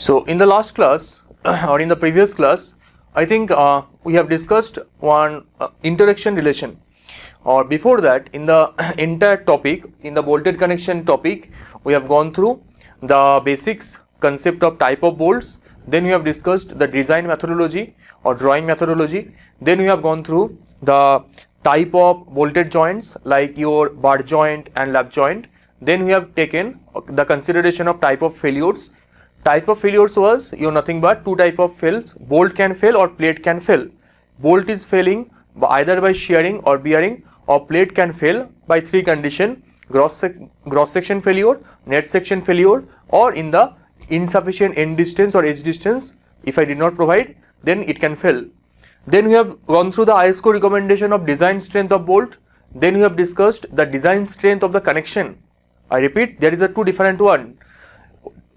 So in the last class or in the previous class, I think we have discussed one interaction relation, or before that in the entire topic, in the bolted connection topic, we have gone through the basics concept of type of bolts. Then we have discussed the design methodology or drawing methodology. Then we have gone through the type of bolted joints like your bar joint and lap joint. Then we have taken the consideration of type of failures. Type of failures was nothing but two type of fails: bolt can fail or plate can fail. Bolt is failing either by shearing or bearing, or plate can fail by three condition: gross section failure, net section failure, or in the insufficient end distance or edge distance. If I did not provide, then it can fail. Then we have gone through the ISO recommendation of design strength of bolt. Then we have discussed the design strength of the connection. I repeat, there is a two different one.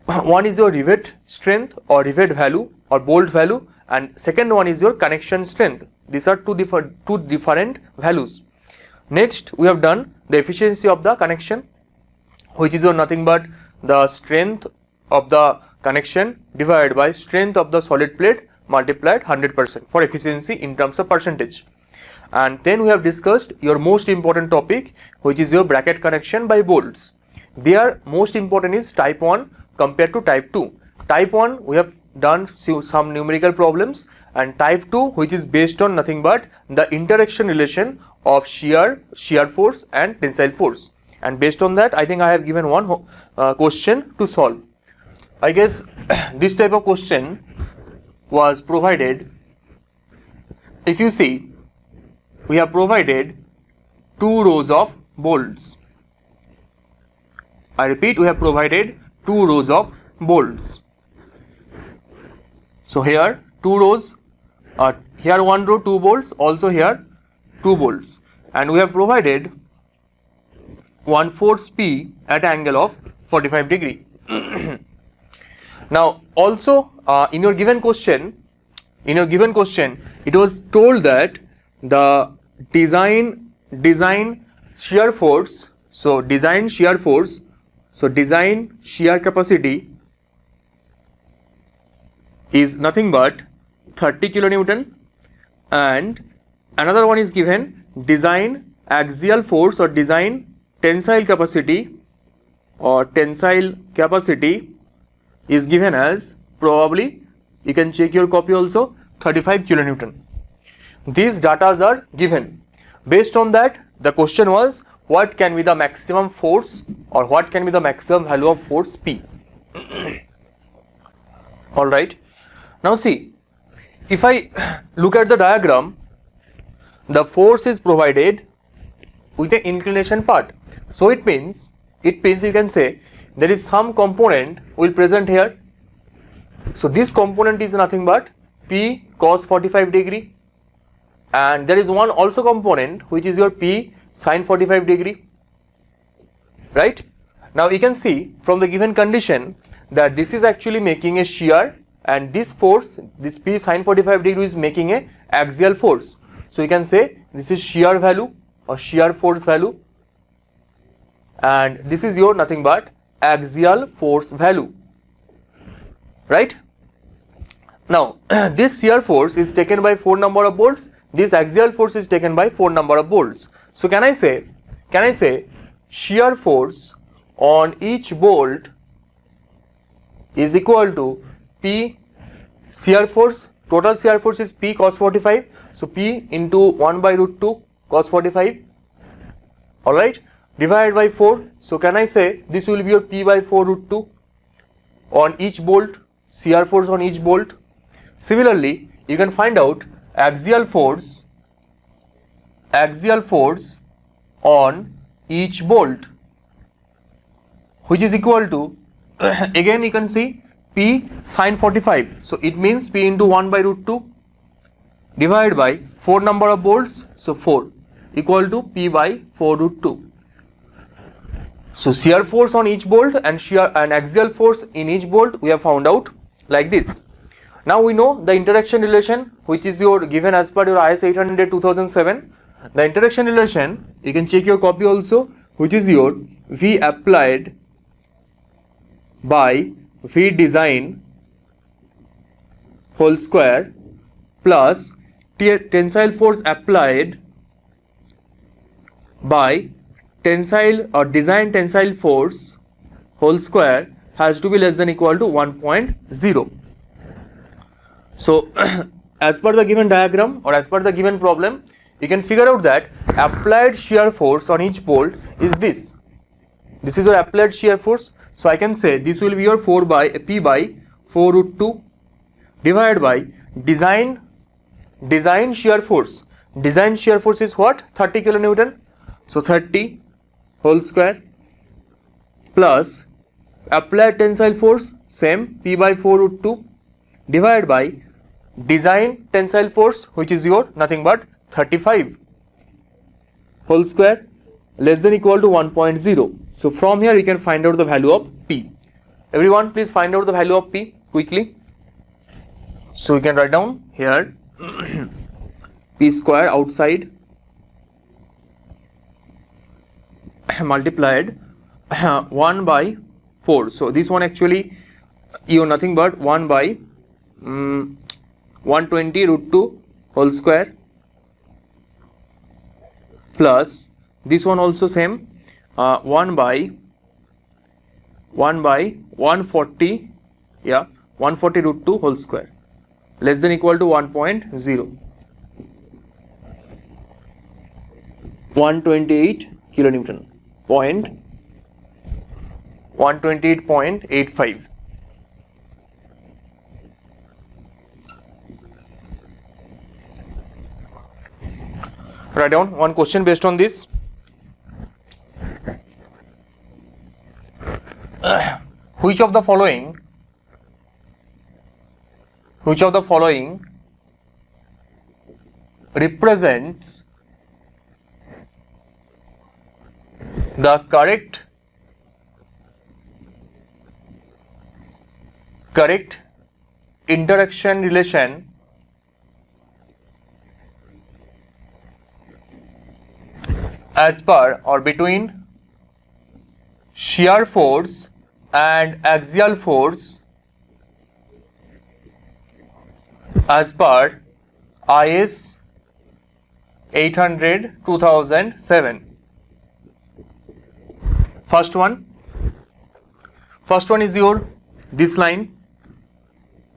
One is your rivet strength or rivet value or bolt value, and second one is your connection strength. These are two different values. Next, we have done the efficiency of the connection, which is your nothing but the strength of the connection divided by strength of the solid plate multiplied 100% for efficiency in terms of percentage. And then we have discussed your most important topic, which is your bracket connection by bolts. There most important is type 1 compared to type 2. Type 1 we have done some numerical problems, and type 2 which is based on nothing but the interaction relation of shear force and tensile force. And based on that, I think I have given one question to solve. I guess this type of question was provided. If you see, we have provided two rows of bolts. I repeat, we have provided two rows of bolts. So here two rows, here one row, two bolts, also here two bolts, and we have provided one force P at angle of 45 degree. Now also in your given question, it was told that the design shear force, so design shear capacity is nothing but 30 kilonewton, and another one is given design axial force or design tensile capacity is given as, probably you can check your copy also, 35 kilonewton. These datas are given. Based on that, the question was what can be the maximum force or what can be the maximum value of force P. Alright, now see, if I look at the diagram, the force is provided with the inclination part. So it means you can say there is some component will present here. So this component is nothing but P cos 45 degree, and there is one also component which is your P sin 45 degree, right? Now you can see from the given condition that this is actually making a shear, and this force, this P sin 45 degree is making a axial force. So you can say this is shear value or shear force value, and this is your nothing but axial force value, right? Now this shear force is taken by 4 number of bolts, this axial force is taken by 4 number of bolts. So can I say shear force on each bolt is equal to P shear force, total shear force is P cos 45, so P into 1 by root 2 cos 45, alright, divided by 4. So can I say this will be your P by 4 root 2 on each bolt, shear force on each bolt. Similarly, you can find out axial force on each bolt, which is equal to again you can see P sin 45, so it means P into 1 by root 2 divided by 4 number of bolts, so 4 equal to P by 4 root 2. So shear force on each bolt and axial force in each bolt we have found out like this. Now we know the interaction relation, which is your given as per your IS 800 2007. The interaction relation, you can check your copy also, which is your V applied by V design whole square plus tensile force applied by tensile or design tensile force whole square has to be less than equal to 1.0. So as per the given diagram or as per the given problem, you can figure out that applied shear force on each bolt is this. This is your applied shear force. So I can say this will be your P by 4 root 2 divided by design shear force. Design shear force is what? 30 kilonewton. So 30 whole square plus applied tensile force, same, P by 4 root 2 divided by design tensile force, which is your nothing but 35 whole square less than equal to 1.0. So from here we can find out the value of P. Everyone please find out the value of P quickly. So we can write down here P square outside multiplied 1 by 4. So this one actually you nothing but 1 by 120 root 2 whole square plus this one also same 1 by 140, yeah, 140 root 2 whole square less than equal to 1.0. 128 kilonewton, 128.85. Write down one question based on this. Which of the following represents the correct interaction relation as per or between shear force and axial force as per IS 800/2007. First one is your this line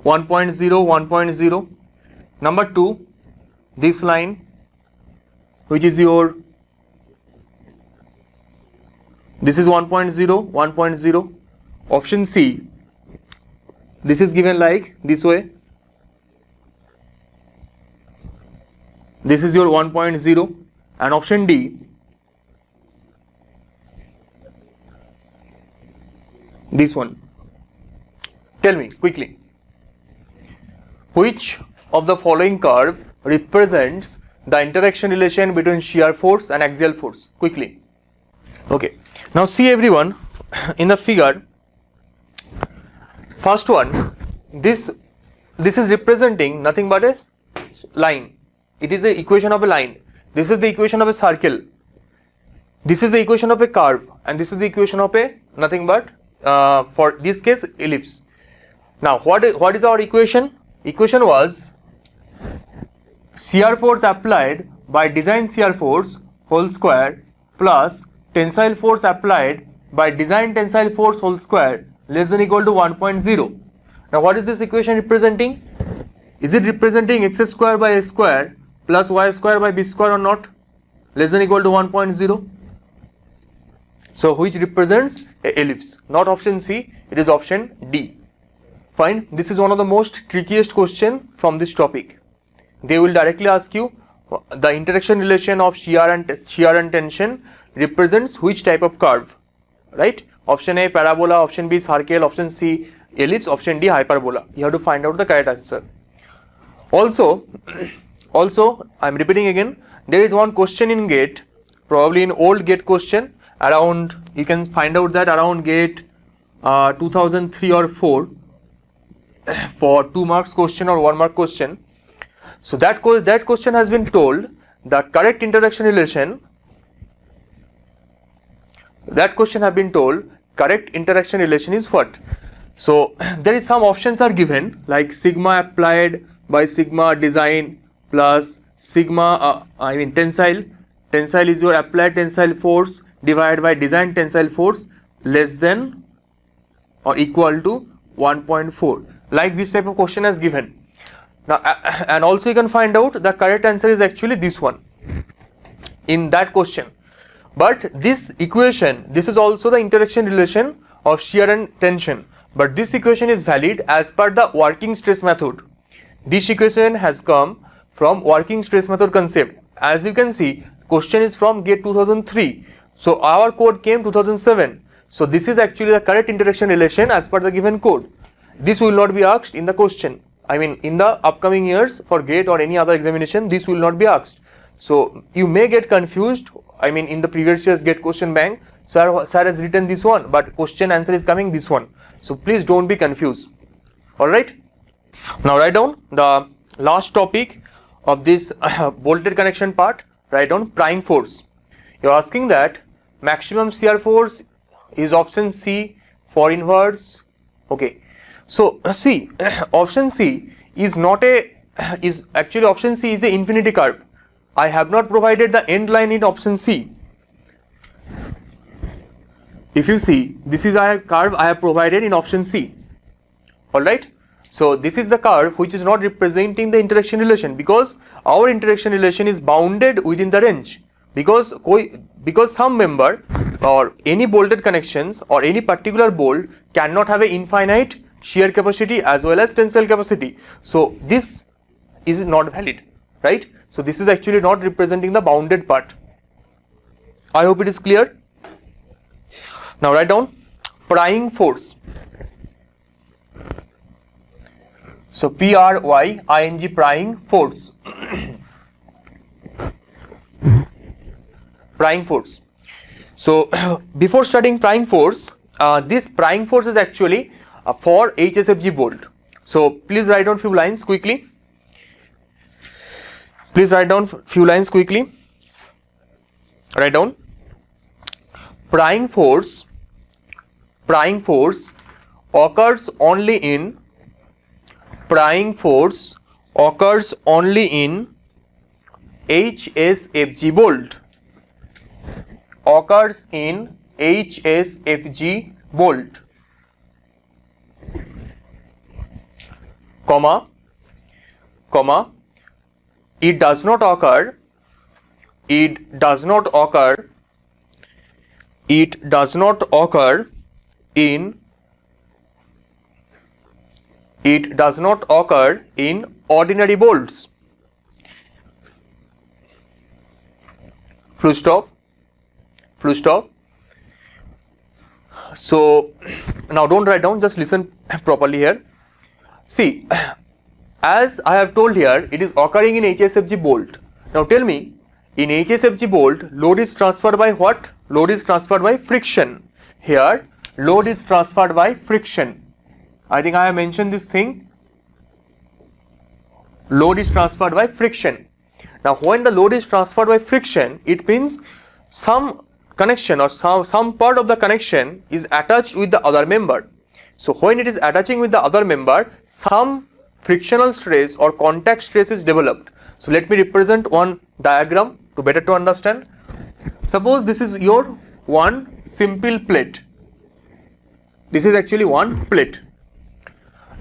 1.0 1.0. Number 2, this line which is your this is 1.0 1.0. Option C, this is given like this way. This is your 1.0, and option D, this one. Tell me quickly, which of the following curve represents the interaction relation between shear force and axial force? Quickly. Okay, now see everyone in the figure. First one, this is representing nothing but a line. It is the equation of a line. This is the equation of a circle. This is the equation of a curve, and this is the equation of a nothing but for this case ellipse. Now what is our equation? Equation was shear force applied by design shear force whole square plus tensile force applied by design tensile force whole square less than equal to 1.0. Now what is this equation representing? Is it representing x square by a square plus y square by b square or not? Less than equal to 1.0. So which represents a ellipse? Not option C, it is option D. Fine. This is one of the most trickiest question from this topic. They will directly ask you the interaction relation of shear and tension represents which type of curve, right? Option A parabola, option B circle, option C ellipse, option D hyperbola. You have to find out the correct answer. Also I am repeating again, there is one question in GATE, probably in old GATE question around, you can find out that around GATE 2003 or 4 for 2 marks question or 1 mark question. So that question has been told the correct interaction relation. That question have been told correct interaction relation is what? So there is some options are given like sigma applied by sigma design plus sigma tensile. Tensile is your applied tensile force divided by design tensile force less than or equal to 1.4. Like this type of question is given. Now and also you can find out the correct answer is actually this one in that question. But this equation, this is also the interaction relation of shear and tension. But this equation is valid as per the working stress method. This equation has come from working stress method concept. As you can see, question is from GATE 2003. So our code came 2007. So this is actually the correct interaction relation as per the given code. This will not be asked in the question. I mean in the upcoming years for GATE or any other examination, this will not be asked. So you may get confused. I mean in the previous year's GATE question bank, sir has written this one, but question answer is coming this one. So please don't be confused. Alright. Now write down the last topic of this bolted connection part. Write down prying force. You are asking that maximum shear force is option C for inverse. Okay. So see, option C is not a actually option C is a infinity curve. I have not provided the end line in option C. If you see, this is a curve I have provided in option C. Alright. So this is the curve which is not representing the interaction relation because our interaction relation is bounded within the range. Because some member or any bolted connections or any particular bolt cannot have an infinite shear capacity as well as tensile capacity. So this is not valid, right? So this is actually not representing the bounded part. I hope it is clear. Now write down prying force. So P-R-Y-I-N-G prying force. Prying force. So before studying prying force, this prying force is actually for HSFG bolt. So please write down few lines quickly. Please write down few lines quickly. Write down prying force occurs only in HSFG bolt. Occurs in HSFG bolt, comma, it does not occur in ordinary bolts. Full stop. So now don't write down, just listen properly here. See, as I have told here, it is occurring in HSFG bolt. Now tell me, in HSFG bolt, load is transferred by what? Load is transferred by friction. Here, load is transferred by friction. I think I have mentioned this thing. Load is transferred by friction. Now when the load is transferred by friction, it means some connection or some part of the connection is attached with the other member. So when it is attaching with the other member, some frictional stress or contact stress is developed. So let me represent one diagram to better to understand. Suppose this is your one simple plate. This is actually one plate.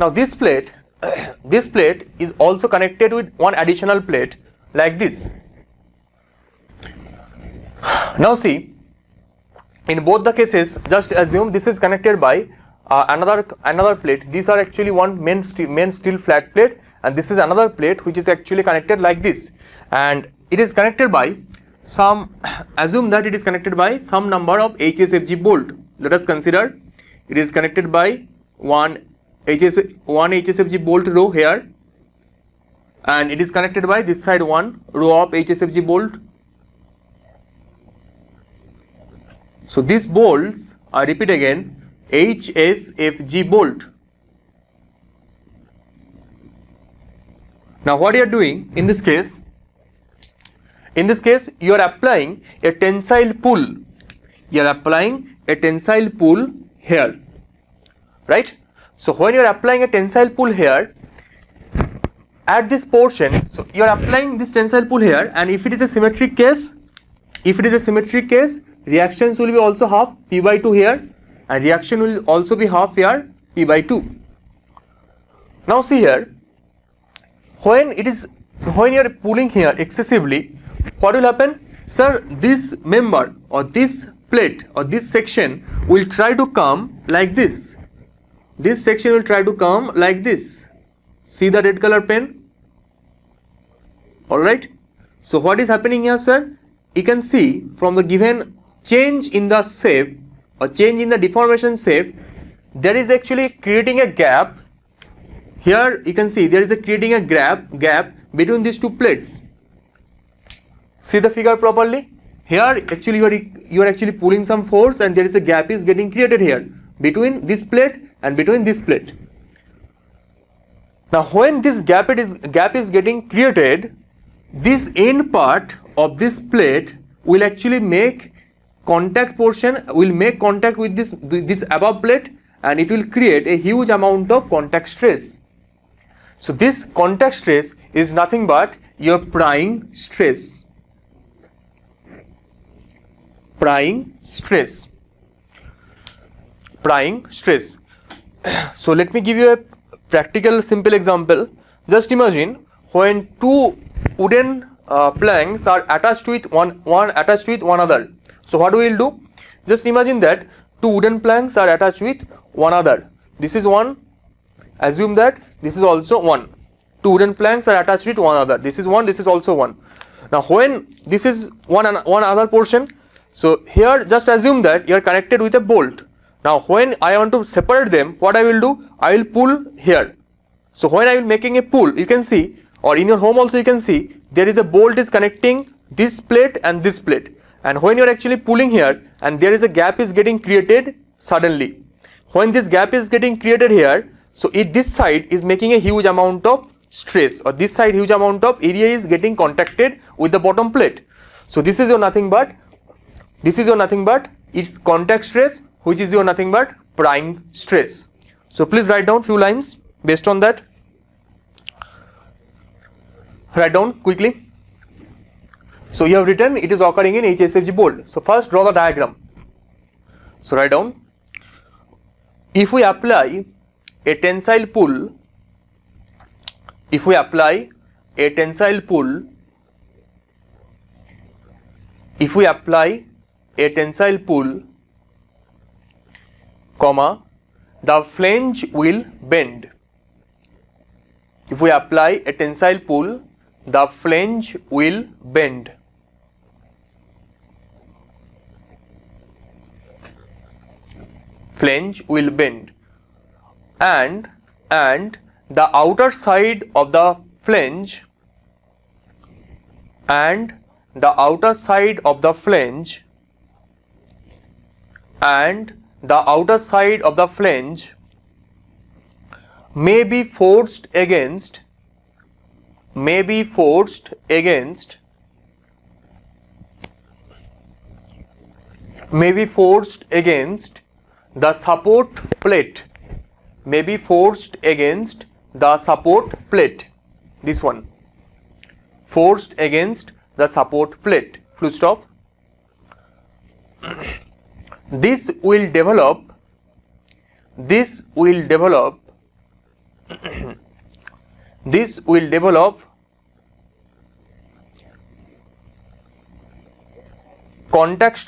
Now this plate is also connected with one additional plate like this. Now see, in both the cases, just assume this is connected by another plate. These are actually one main steel flat plate, and this is another plate which is actually connected like this, and it is connected by some, assume that it is connected by some number of HSFG bolt. Let us consider it is connected by one HSFG bolt row here, and it is connected by this side one row of HSFG bolt. So these bolts, I repeat again, HSFG bolt. Now what you are doing in this case? In this case, you are applying a tensile pull. You are applying a tensile pull here, right? So when you are applying a tensile pull here at this portion, so you are applying this tensile pull here, and if it is a symmetric case, reactions will be also half P by 2 here, and reaction will also be half here P by 2. Now see here, when you are pulling here excessively, what will happen? Sir, this member or this plate or this section will try to come like this. This section will try to come like this. See the red color pen? Alright. So what is happening here, sir? You can see from the given change in the shape or change in the deformation shape, there is actually creating a gap. Here you can see there is creating a gap between these two plates. See the figure properly? Here actually you are actually pulling some force, and there is a gap is getting created here between this plate and between this plate. Now when this gap is getting created, this end part of this plate will actually make contact with this above plate, and it will create a huge amount of contact stress. So this contact stress is nothing but your prying stress. So let me give you a practical simple example. Just imagine when two wooden planks are attached with one another. So what we will do? Just imagine that two wooden planks are attached with one another. This is one. Assume that this is also one. Two wooden planks are attached with one another. This is one. This is also one. Now when this is one other portion, so here just assume that you are connected with a bolt. Now when I want to separate them, what I will do? I will pull here. So when I will making a pull, you can see, or in your home also you can see, there is a bolt is connecting this plate and this plate. And when you are actually pulling here, and there is a gap is getting created suddenly. When this gap is getting created here, so this side is making a huge amount of stress, or this side huge amount of area is getting contacted with the bottom plate. So this is your nothing but its contact stress, which is your nothing but prying stress. So please write down few lines based on that. Write down quickly. So you have written it is occurring in HSFG bolt. So first draw the diagram. So write down, if we apply a tensile pull, comma, the flange will bend. If we apply a tensile pull, the flange will bend. And the outer side of the flange may be forced against the support plate. This one, forced against the support plate. Full stop. This will develop contact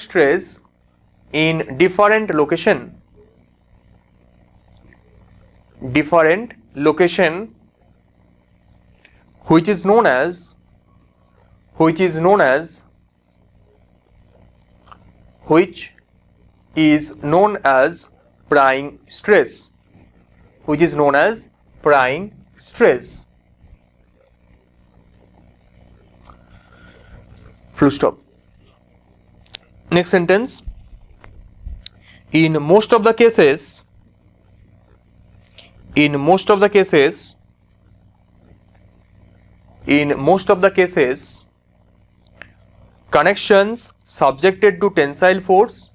stress. In different location, which is known as prying stress. Full stop. Next sentence. In most of the cases, connections subjected to tensile force.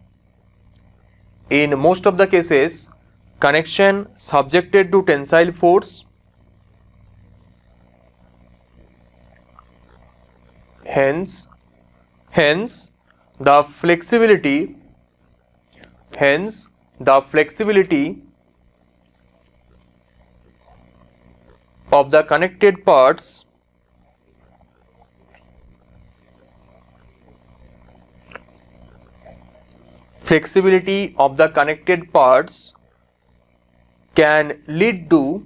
In most of the cases, connection subjected to tensile force. Hence the flexibility of the connected parts can lead to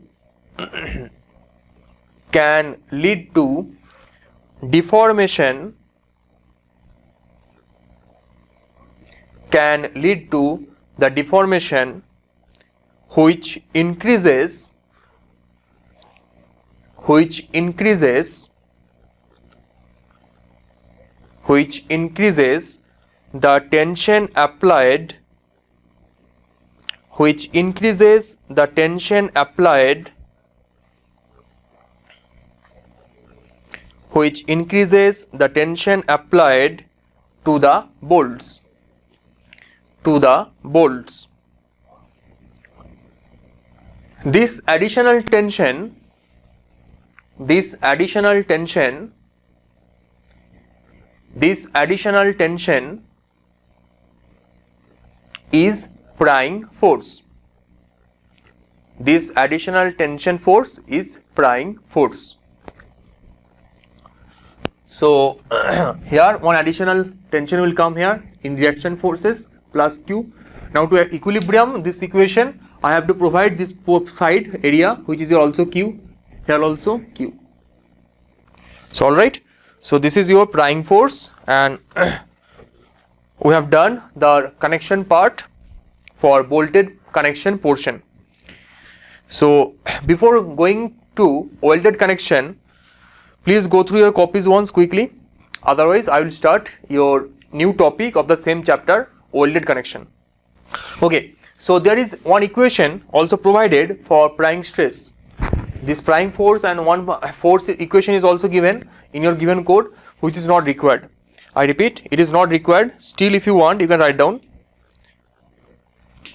deformation which increases the tension applied to the bolts. This additional tension is prying force. This additional tension force is prying force. So here one additional tension will come here in reaction forces plus Q. Now to equilibrium this equation, I have to provide this side area which is also Q, here also Q. So alright, so this is your prying force, and we have done the connection part for bolted connection portion. So before going to welded connection, please go through your copies once quickly, otherwise I will start your new topic of the same chapter, welded connection. Okay, so there is one equation also provided for prying stress. This prying force and one force equation is also given in your given code, which is not required. I repeat, it is not required. Still, if you want, you can write down.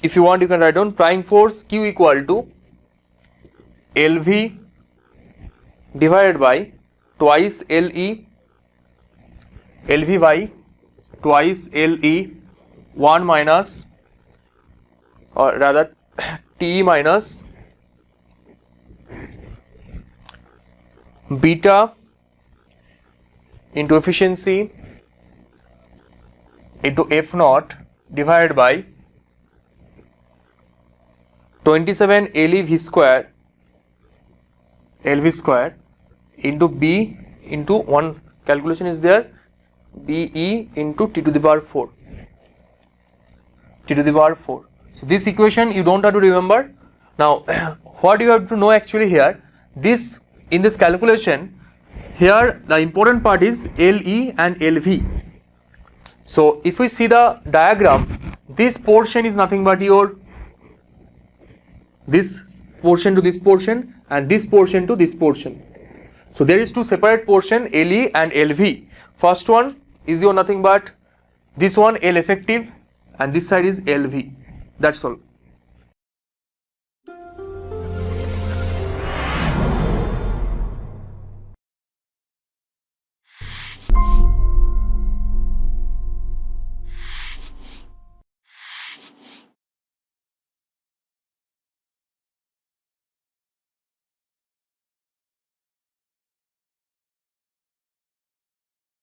If you want, you can write down prying force Q equal to LV divided by twice LE, LV by twice LE 1 minus, or rather T minus beta into efficiency into F naught divided by 27 LV square into B into one calculation is there, BE into T to the power 4. So this equation you don't have to remember. Now what you have to know actually here, this in this calculation here the important part is LE and LV. So if we see the diagram, this portion is nothing but your this portion to this portion and this portion to this portion. So there is two separate portion, LE and LV. First one is your nothing but this one L effective and this side is LV. That's all.